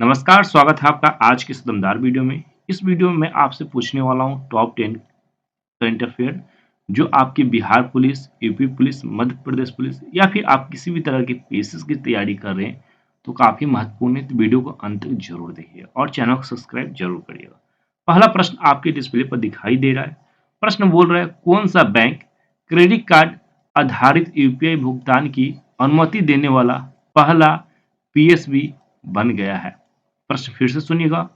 नमस्कार, स्वागत है आपका आज की इस दमदार वीडियो में। इस वीडियो में मैं आपसे पूछने वाला हूँ टॉप 10 करंट अफेयर जो आपकी Bihar police, UP police, Madhya Pradesh police या फिर आप किसी भी तरह की पीसीएस की तैयारी कर रहे हैं तो काफ़ी महत्वपूर्ण है, तो वीडियो को अंत तक जरूर देखिए और चैनल को सब्सक्राइब जरूर करिएगा। पहला प्रश्न आपके डिस्प्ले पर दिखाई दे रहा है। प्रश्न बोल रहा है, कौन सा बैंक क्रेडिट कार्ड आधारित यूपीआई भुगतान की अनुमति देने वाला पहला पीएसबी बन गया है? प्रश्न फिर से सुनिएगा,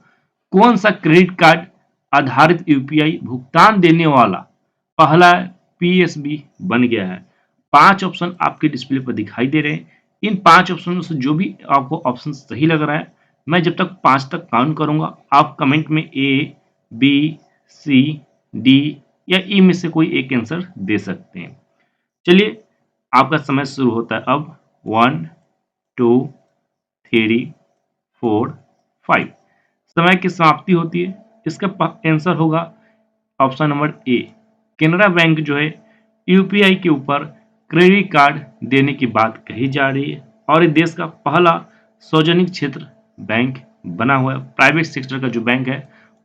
कौन सा क्रेडिट कार्ड आधारित यूपीआई भुगतान देने वाला पहला पीएसबी बन गया है? 5 ऑप्शन आपके डिस्प्ले पर दिखाई दे रहे हैं। इन 5 ऑप्शन में से जो भी आपको ऑप्शन सही लग रहा है, मैं जब तक 5 तक काउंट करूंगा आप कमेंट में ए, बी, सी, डी या ई में से कोई एक आंसर दे सकते हैं। चलिए आपका समय शुरू होता है अब। 1 2 3 4 5 समय की समाप्ति होती है। इसका आंसर होगा option number A. Canara bank जो है यूपीआई के ऊपर क्रेडिट कार्ड देने की बात कही जा रही है और ये देश का पहला सार्वजनिक क्षेत्र बैंक बना हुआ है। प्राइवेट सेक्टर का जो बैंक है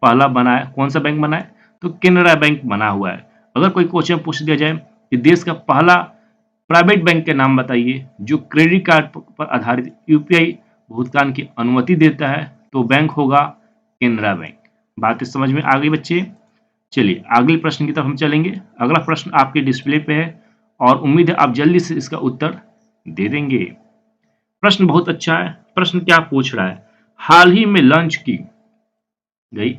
पहला बना है। कौन सा बैंक बना है? तो केनरा बैंक बना हुआ है। अगर कोई क्वेश्चन पूछ दिया जाए कि देश का पहला प्राइवेट बैंक के नाम बताइए जो क्रेडिट कार्ड पर आधारित यूपीआई भुगतान की अनुमति देता है, तो बैंक होगा केनरा बैंक। बात समझ में आ गई बच्चे? चलिए अगले प्रश्न की तरफ हम चलेंगे। अगला प्रश्न आपके डिस्प्ले पे है और उम्मीद है आप जल्दी से इसका उत्तर दे देंगे। प्रश्न बहुत अच्छा है। प्रश्न क्या पूछ रहा है? हाल ही में लॉन्च की गई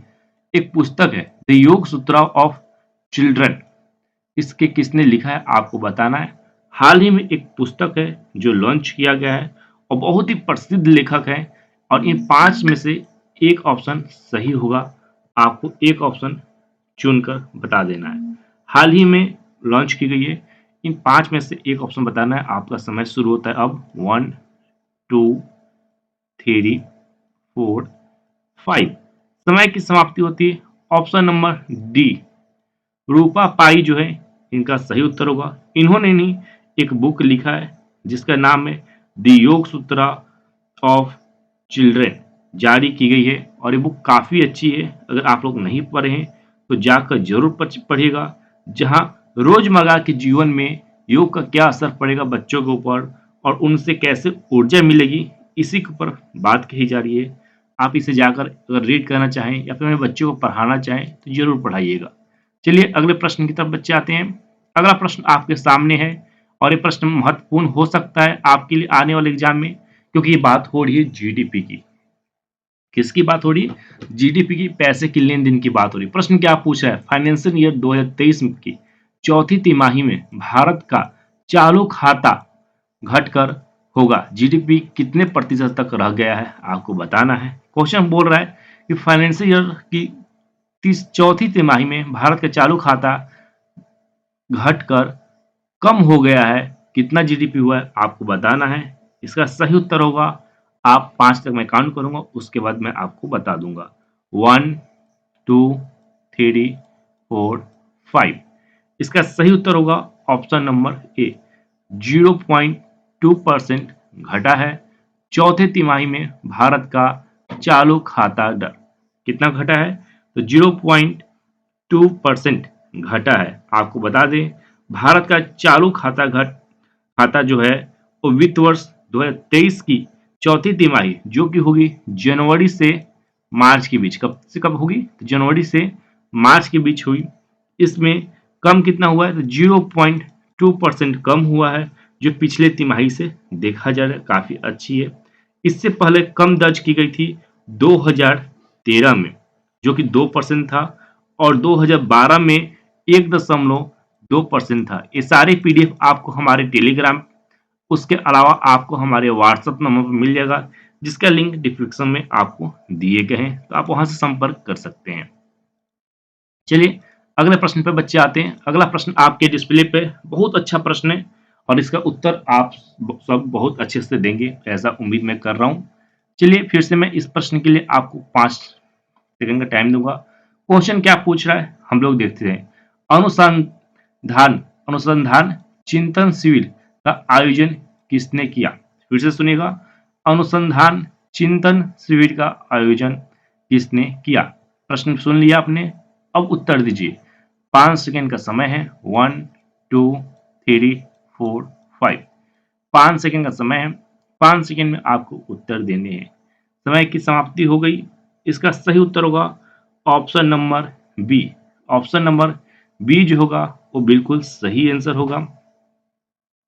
एक पुस्तक है द योग सूत्र ऑफ चिल्ड्रन, इसके किसने लिखा है आपको बताना है। हाल ही में एक पुस्तक है जो लॉन्च किया गया है और बहुत ही प्रसिद्ध लेखक है और इन 5 में से एक ऑप्शन सही होगा। आपको एक ऑप्शन चुनकर बता देना है। हाल ही में लॉन्च की गई है, इन 5 में से एक ऑप्शन बताना है। आपका समय शुरू होता है अब। 1 2 3 4 5 समय की समाप्ति होती है। ऑप्शन नंबर डी रूपा पाई जो है इनका सही उत्तर होगा। इन्होंने नहीं एक बुक लिखा है जिसका नाम है द योग सूत्र ऑफ चिल्ड्रन, जारी की गई है और ये बुक काफ़ी अच्छी है। अगर आप लोग नहीं पढ़े हैं तो जाकर जरूर पढ़िएगा, जहाँ रोजमर्रा के जीवन में योग का क्या असर पड़ेगा बच्चों के ऊपर और उनसे कैसे ऊर्जा मिलेगी, इसी के ऊपर बात कही जा रही है। आप इसे जाकर अगर रीड करना चाहें या फिर अपने बच्चों को पढ़ाना चाहें तो जरूर पढ़ाइएगा। चलिए अगले प्रश्न की तरफ बच्चे आते हैं। अगला प्रश्न आपके सामने है और ये प्रश्न महत्वपूर्ण हो सकता है आपके लिए आने वाले एग्जाम में, क्योंकि ये बात हो रही है जीडीपी की। किसकी बात हो रही है? जीडीपी की, पैसे की लेन देन की बात हो रही है। प्रश्न क्या पूछा है? फाइनेंशियल ईयर 2023 की चौथी तिमाही में भारत का चालू खाता घटकर होगा जीडीपी कितने प्रतिशत तक रह गया है, आपको बताना है। क्वेश्चन बोल रहा है कि फाइनेंशियल ईयर की चौथी तिमाही में भारत का चालू खाता घटकर कम हो गया है, कितना जीडीपी हुआ है आपको बताना है। इसका सही उत्तर होगा, आप 5 तक मैं काउंट करूंगा उसके बाद मैं आपको बता दूंगा। 1 2 3 4 5 इसका सही उत्तर होगा ऑप्शन नंबर ए। 0.2% घटा है चौथे तिमाही में भारत का चालू खाता दर। कितना घटा है? तो 0.2% घटा है। आपको बता दें भारत का चालू खाता जो है वो वित्त वर्ष 2023 की चौथी तिमाही जो कि होगी जनवरी से मार्च के बीच, कब से कब होगी? तो जनवरी से मार्च के बीच हुई। इसमें कम कितना हुआ है? तो 0.2% कम हुआ है, जो पिछले तिमाही से देखा जा रहा है काफी अच्छी है। इससे पहले कम दर्ज की गई थी 2013 में जो कि 2% था और 2012 में 1.2% था। ये सारे पीडीएफ आपको हमारे टेलीग्राम, उसके अलावा आपको हमारे व्हाट्सएप नंबर पर मिल जाएगा जिसका लिंक डिस्क्रिप्शन में आपको दिए गए हैं, तो आप वहां से संपर्क कर सकते हैं। चलिए अगले प्रश्न पे बच्चे आते हैं। अगला प्रश्न आपके डिस्प्ले पे बहुत अच्छा प्रश्न है और इसका उत्तर आप सब बहुत अच्छे से देंगे ऐसा उम्मीद मैं कर रहा हूँ। चलिए फिर से मैं इस प्रश्न के लिए आपको 5 सेकंड का टाइम दूंगा। क्वेश्चन क्या पूछ रहा है हम लोग देखते हैं। अनुसंधान चिंतन शिविर का आयोजन किसने किया? फिर से सुनिएगा, अनुसंधान चिंतन शिविर का आयोजन किसने किया? प्रश्न सुन लिया आपने, अब उत्तर दीजिए। 5 सेकंड का समय है। 1 2 3 4 5। 5 सेकंड का समय है। 5 सेकंड में आपको उत्तर देने हैं। समय की समाप्ति हो गई। इसका सही उत्तर होगा option number B. Option number B जो होगा वो बिल्कुल सही आंसर होगा।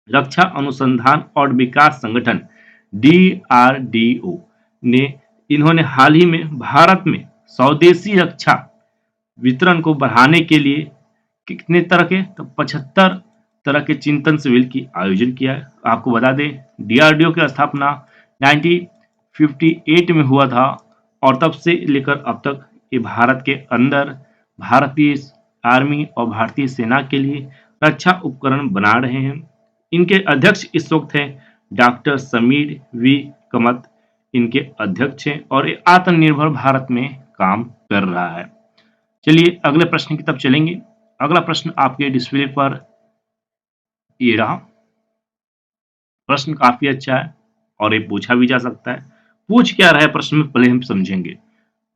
रक्षा अनुसंधान और विकास संगठन DRDO ने इन्होंने हाल ही में भारत में स्वदेशी रक्षा वितरण को बढ़ाने के लिए कितने तरह के, तो 75 तरह के चिंतन शिविर की आयोजन किया है। आपको बता दें DRDO की स्थापना 1958 में हुआ था और तब से लेकर अब तक ये भारत के अंदर भारतीय आर्मी और भारतीय सेना के लिए रक्षा उपकरण बना रहे हैं। इनके अध्यक्ष इस वक्त हैं डॉक्टर समीर वी कमत। इनके अध्यक्ष हैं और ये आत्मनिर्भर भारत में काम कर रहा है। चलिए अगले प्रश्न की तरफ चलेंगे। अगला प्रश्न आपके डिस्प्ले पर ये रहा। प्रश्न काफी अच्छा है और ये पूछा भी जा सकता है। पूछ क्या रहा है प्रश्न में पहले हम समझेंगे।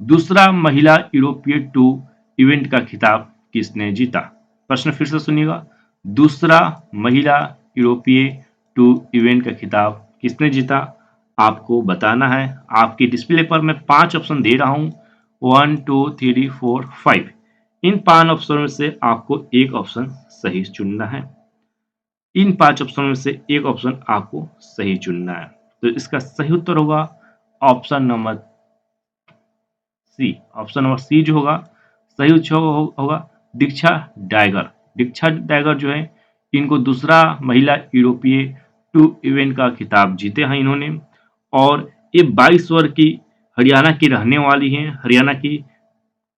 दूसरा महिला यूरोपीय टूर इवेंट का खिताब किसने जीता? प्रश्न फिर से सुनिएगा। दूसरा महिला यूरोपीय टूर इवेंट का खिताब किसने जीता? आपको बताना है। आपके डिस्प्ले पर मैं 5 ऑप्शन दे रहा हूं। 1 2 3 4 5। इन 5 ऑप्शन में से आपको एक ऑप्शन सही चुनना है। इन 5 ऑप्शन में से एक ऑप्शन आपको सही चुनना है। तो इसका सही उत्तर होगा option number C. Option number C जो होगा सही उत्तर होगा दीक्षा डायगर। दीक्षा डायगर जो है इनको दूसरा महिला यूरोपीय टूर इवेंट का खिताब जीते हैं इन्होंने। और ये 22 वर्ष की हरियाणा की रहने वाली हैं। हरियाणा की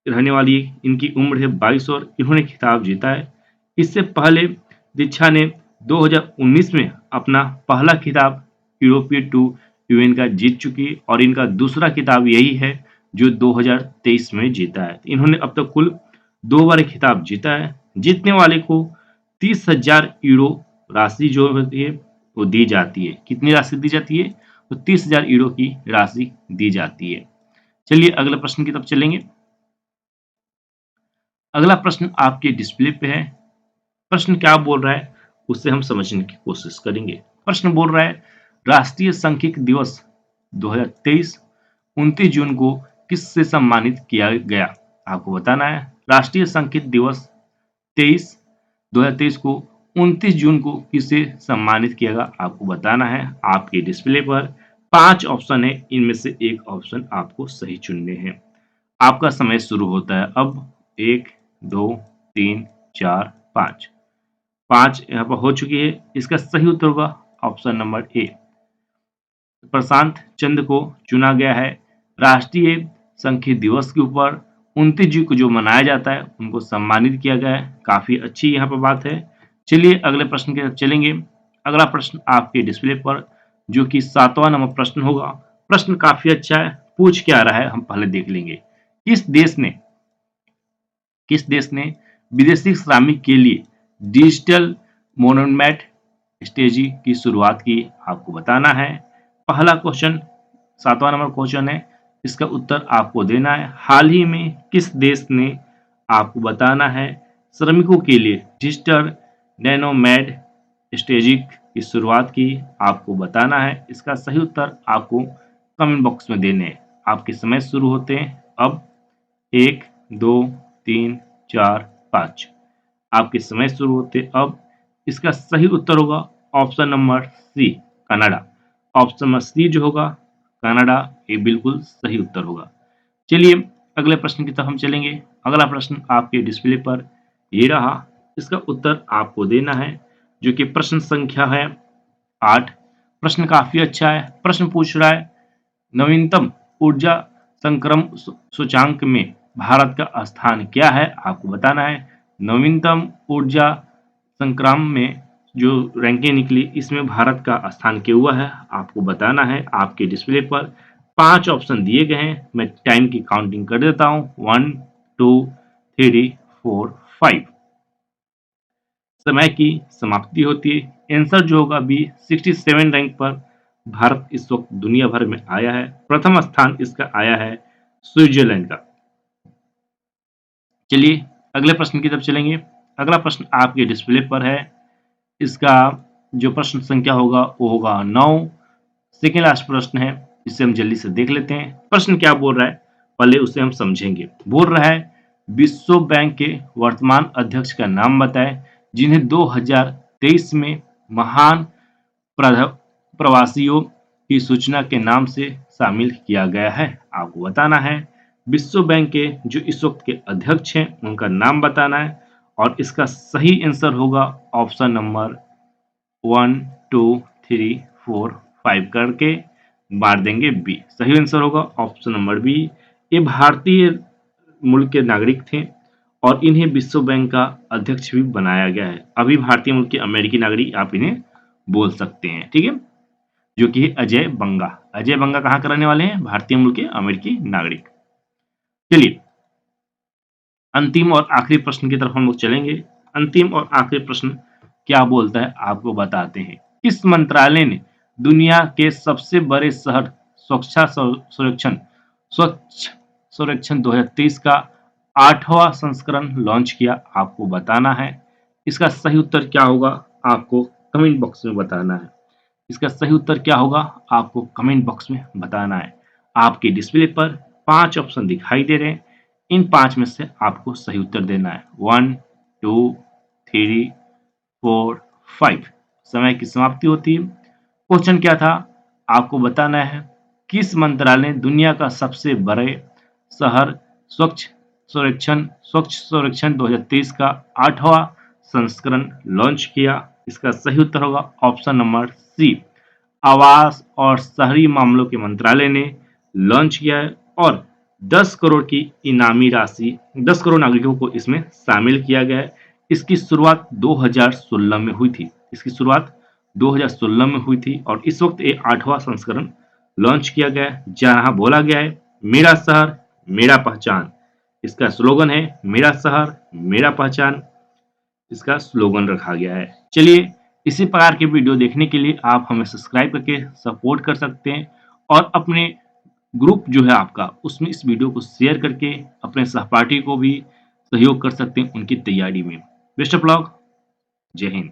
रहने वाली इनकी उम्र है 22 और इन्होंने खिताब जीता है। इससे पहले दीक्षा ने 2019 में अपना पहला खिताब यूरोपीय टूर इवेंट का जीत चुकी और इनका दूसरा खिताब यही है जो 2023 में जीता है। इन्होंने अब तक कुल 2 बार खिताब जीता है। जीतने वाले को 30,000 यूरो राशि जो होती है वो दी जाती है। कितनी राशि दी जाती है? तो 30,000 यूरो की राशि दी जाती है। चलिए अगले प्रश्न की तरफ चलेंगे। अगला प्रश्न आपके डिस्प्ले पे है। प्रश्न क्या बोल रहा है उससे हम समझने की कोशिश करेंगे। प्रश्न बोल रहा है राष्ट्रीय सांख्यिकी दिवस 2023 29 जून को किससे सम्मानित किया गया? आपको बताना है। राष्ट्रीय सांख्यिकी दिवस 2023 को 29 जून को किसे सम्मानित किया गया? आपको बताना है। आपके डिस्प्ले पर 5 ऑप्शन है, इनमें से एक ऑप्शन आपको सही चुनने हैं। आपका समय शुरू होता है अब। 1 2 3 4 5। 5 यहाँ पर हो चुकी है। इसका सही उत्तर होगा ऑप्शन नंबर ए। प्रशांत चंद्र को चुना गया है। राष्ट्रीय सांख्यिकी दिवस के ऊपर 29 जून को जो मनाया जाता है उनको सम्मानित किया गया है। काफी अच्छी यहाँ पर बात है। चलिए अगले प्रश्न की तरफ चलेंगे। अगला प्रश्न आपके डिस्प्ले पर जो कि 7वां नंबर प्रश्न होगा। प्रश्न काफी अच्छा है। पूछ क्या रहा है हम पहले देख लेंगे। किस देश ने विदेशी श्रमिक के लिए डिजिटल मोनोमेट स्टेजी की शुरुआत की? आपको बताना है। पहला क्वेश्चन 7वां नंबर क्वेश्चन है। इसका उत्तर आपको देना है। हाल ही में किस देश ने, आपको बताना है, श्रमिकों के लिए डिजिटल नैनोमेड स्टेजिक की शुरुआत की? आपको बताना है। इसका सही उत्तर आपको कमेंट बॉक्स में देने हैं। आपके समय शुरू होते हैं अब। 1 2 3 4 5। आपके समय शुरू होते अब। इसका सही उत्तर होगा option number C Canada. Option number C जो होगा कनाडा, ये बिल्कुल सही उत्तर होगा। चलिए अगले प्रश्न की तरफ हम चलेंगे। अगला प्रश्न आपके डिस्प्ले पर ये रहा। इसका उत्तर आपको देना है जो कि प्रश्न संख्या है 8। प्रश्न काफी अच्छा है। प्रश्न पूछ रहा है नवीनतम ऊर्जा संक्रम सूचांक में भारत का स्थान क्या है? आपको बताना है। नवीनतम ऊर्जा संक्राम में जो रैंकिंग निकली इसमें भारत का स्थान क्या हुआ है? आपको बताना है। आपके डिस्प्ले पर 5 ऑप्शन दिए गए हैं। मैं टाइम की काउंटिंग कर देता हूं। 1 2 3 4 5। समय की समाप्ति होती है। आंसर जो होगा बी 67 रैंक पर भारत इस वक्त दुनिया भर में आया है? प्रथम स्थान इसका आया है स्विट्जरलैंड का। चलिए अगले प्रश्न की तरफ चलेंगे। अगला प्रश्न आपके डिस्प्ले पर है। इसका जो प्रश्न संख्या होगा वो होगा 9। सेकेंड लास्ट प्रश्न है, इसे हम जल्दी से देख लेते हैं। प्रश्न क्या बोल रहा है पहले उसे हम समझेंगे। बोल रहा है विश्व बैंक के वर्तमान अध्यक्ष का नाम बताएं जिन्हें 2023 में महान प्रवासियों की सूचना के नाम से शामिल किया गया है। आपको बताना है विश्व बैंक के जो इस वक्त के अध्यक्ष हैं उनका नाम बताना है और इसका सही आंसर होगा ऑप्शन नंबर 1 2 3 4 5 करके मार देंगे बी। सही आंसर होगा ऑप्शन नंबर बी। ये भारतीय मूल के नागरिक थे और इन्हें विश्व बैंक का अध्यक्ष भी बनाया गया है। अभी भारतीय मूल के अमेरिकी नागरिक आप इन्हें बोल सकते हैं, ठीक है, जो कि है अजय बंगा। अजय बंगा कहाँ का रहने वाले हैं? भारतीय मूल के अमेरिकी नागरिक। चलिए अंतिम और आखिरी प्रश्न की तरफ हम लोग चलेंगे। अंतिम और आखिरी प्रश्न क्या बोलता है आपको बताते हैं। किस मंत्रालय ने दुनिया के सबसे बड़े शहर स्वच्छ सर्वेक्षण 2023 का 8वां संस्करण लॉन्च किया? आपको बताना है। इसका सही उत्तर क्या होगा आपको कमेंट बॉक्स में बताना है। इसका सही उत्तर क्या होगा आपको कमेंट बॉक्स में बताना है। आपके डिस्प्ले पर 5 ऑप्शन दिखाई दे रहे हैं। इन 5 में से आपको सही उत्तर देना है। 1 2 3 4 5। समय की समाप्ति होती है। क्वेश्चन क्या था आपको बताना है किस मंत्रालय ने दुनिया का सबसे बड़े शहर स्वच्छ सर्वेक्षण 2023 का 8वां संस्करण लॉन्च किया? इसका सही उत्तर होगा ऑप्शन नंबर सी, आवास और शहरी मामलों के मंत्रालय ने लॉन्च किया है और 10 करोड़ की इनामी राशि 10 करोड़ नागरिकों को इसमें शामिल किया गया है। इसकी शुरुआत 2016 में हुई थी। इसकी शुरुआत 2016 में हुई थी और इस वक्त ये 8वां संस्करण लॉन्च किया गया है जहां बोला गया है मेरा शहर मेरा पहचान। इसका स्लोगन है मेरा शहर मेरा पहचान। इसका स्लोगन रखा गया है। चलिए इसी प्रकार के वीडियो देखने के लिए आप हमें सब्सक्राइब करके सपोर्ट कर सकते हैं और अपने ग्रुप जो है आपका उसमें इस वीडियो को शेयर करके अपने सहपाठी को भी सहयोग कर सकते हैं उनकी तैयारी में। Best of luck. जय हिंद।